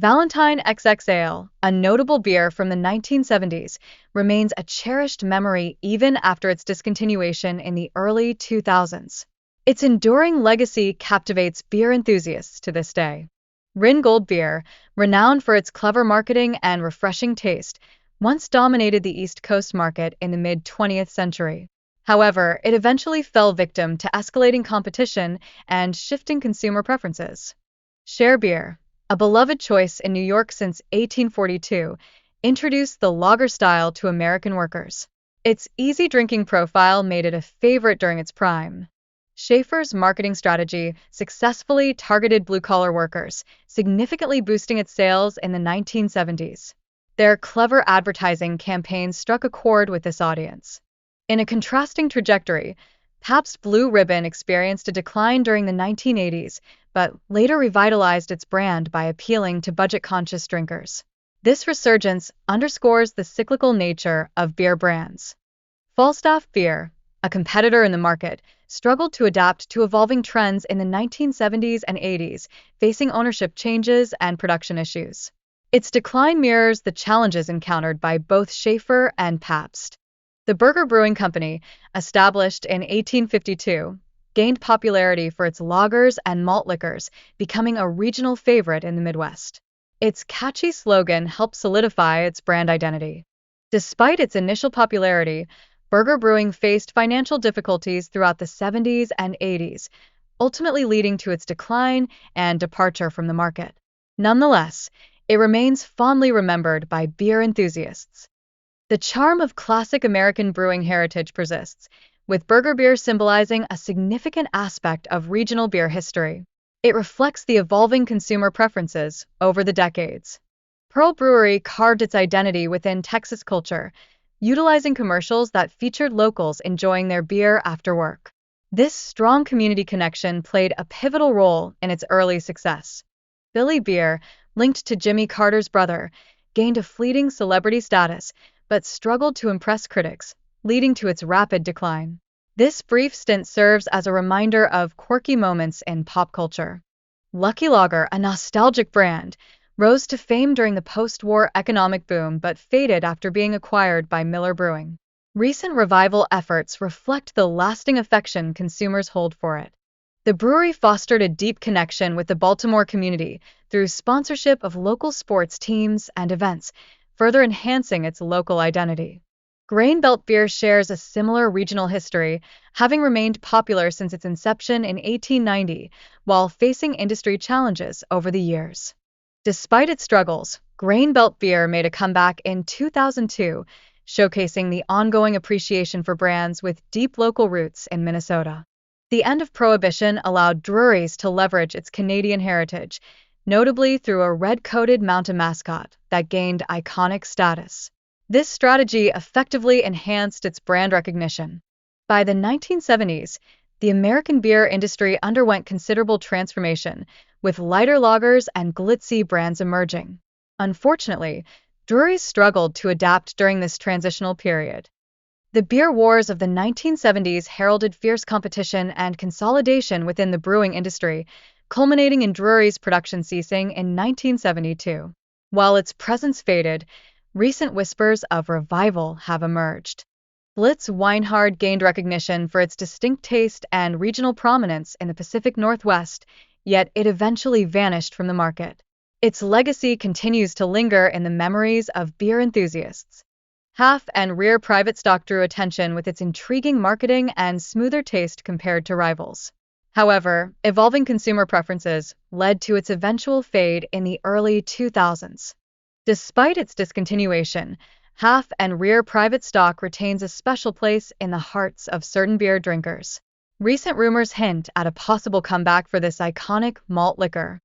Valentine XX Ale, a notable beer from the 1970s, remains a cherished memory even after its discontinuation in the early 2000s. Its enduring legacy captivates beer enthusiasts to this day. Ringold beer, renowned for its clever marketing and refreshing taste, once dominated the East Coast market in the mid-20th century. However, it eventually fell victim to escalating competition and shifting consumer preferences. Share beer, a beloved choice in New York since 1842, introduced the lager style to American workers. Its easy drinking profile made it a favorite during its prime. Schaefer's marketing strategy successfully targeted blue-collar workers, significantly boosting its sales in the 1970s. Their clever advertising campaigns struck a chord with this audience. In a contrasting trajectory, Pabst Blue Ribbon experienced a decline during the 1980s, but later revitalized its brand by appealing to budget-conscious drinkers. This resurgence underscores the cyclical nature of beer brands. Falstaff Beer, a competitor in the market, struggled to adapt to evolving trends in the 1970s and 80s, facing ownership changes and production issues. Its decline mirrors the challenges encountered by both Schaefer and Pabst. The Burger Brewing Company, established in 1852, gained popularity for its lagers and malt liquors, becoming a regional favorite in the Midwest. Its catchy slogan helped solidify its brand identity. Despite its initial popularity, Burger Brewing faced financial difficulties throughout the 70s and 80s, ultimately leading to its decline and departure from the market. Nonetheless, it remains fondly remembered by beer enthusiasts. The charm of classic American brewing heritage persists, with Burger beer symbolizing a significant aspect of regional beer history. It reflects the evolving consumer preferences over the decades. Pearl Brewery carved its identity within Texas culture, utilizing commercials that featured locals enjoying their beer after work. This strong community connection played a pivotal role in its early success. Billy Beer, linked to Jimmy Carter's brother, gained a fleeting celebrity status, but struggled to impress critics, leading to its rapid decline. This brief stint serves as a reminder of quirky moments in pop culture. Lucky Lager, a nostalgic brand, rose to fame during the post-war economic boom but faded after being acquired by Miller Brewing. Recent revival efforts reflect the lasting affection consumers hold for it. The brewery fostered a deep connection with the Baltimore community through sponsorship of local sports teams and events, further enhancing its local identity. Grain Belt beer shares a similar regional history, having remained popular since its inception in 1890, while facing industry challenges over the years. Despite its struggles, Grain Belt beer made a comeback in 2002, showcasing the ongoing appreciation for brands with deep local roots in Minnesota. The end of Prohibition allowed breweries to leverage its Canadian heritage, notably through a red-coated mountain mascot that gained iconic status. This strategy effectively enhanced its brand recognition. By the 1970s, the American beer industry underwent considerable transformation, with lighter lagers and glitzy brands emerging. Unfortunately, breweries struggled to adapt during this transitional period. The beer wars of the 1970s heralded fierce competition and consolidation within the brewing industry, culminating in Drury's production ceasing in 1972. While its presence faded, recent whispers of revival have emerged. Blitz Weinhard gained recognition for its distinct taste and regional prominence in the Pacific Northwest, yet it eventually vanished from the market. Its legacy continues to linger in the memories of beer enthusiasts. Half and Rear Private Stock drew attention with its intriguing marketing and smoother taste compared to rivals. However, evolving consumer preferences led to its eventual fade in the early 2000s. Despite its discontinuation, Half and Rear Private Stock retains a special place in the hearts of certain beer drinkers. Recent rumors hint at a possible comeback for this iconic malt liquor.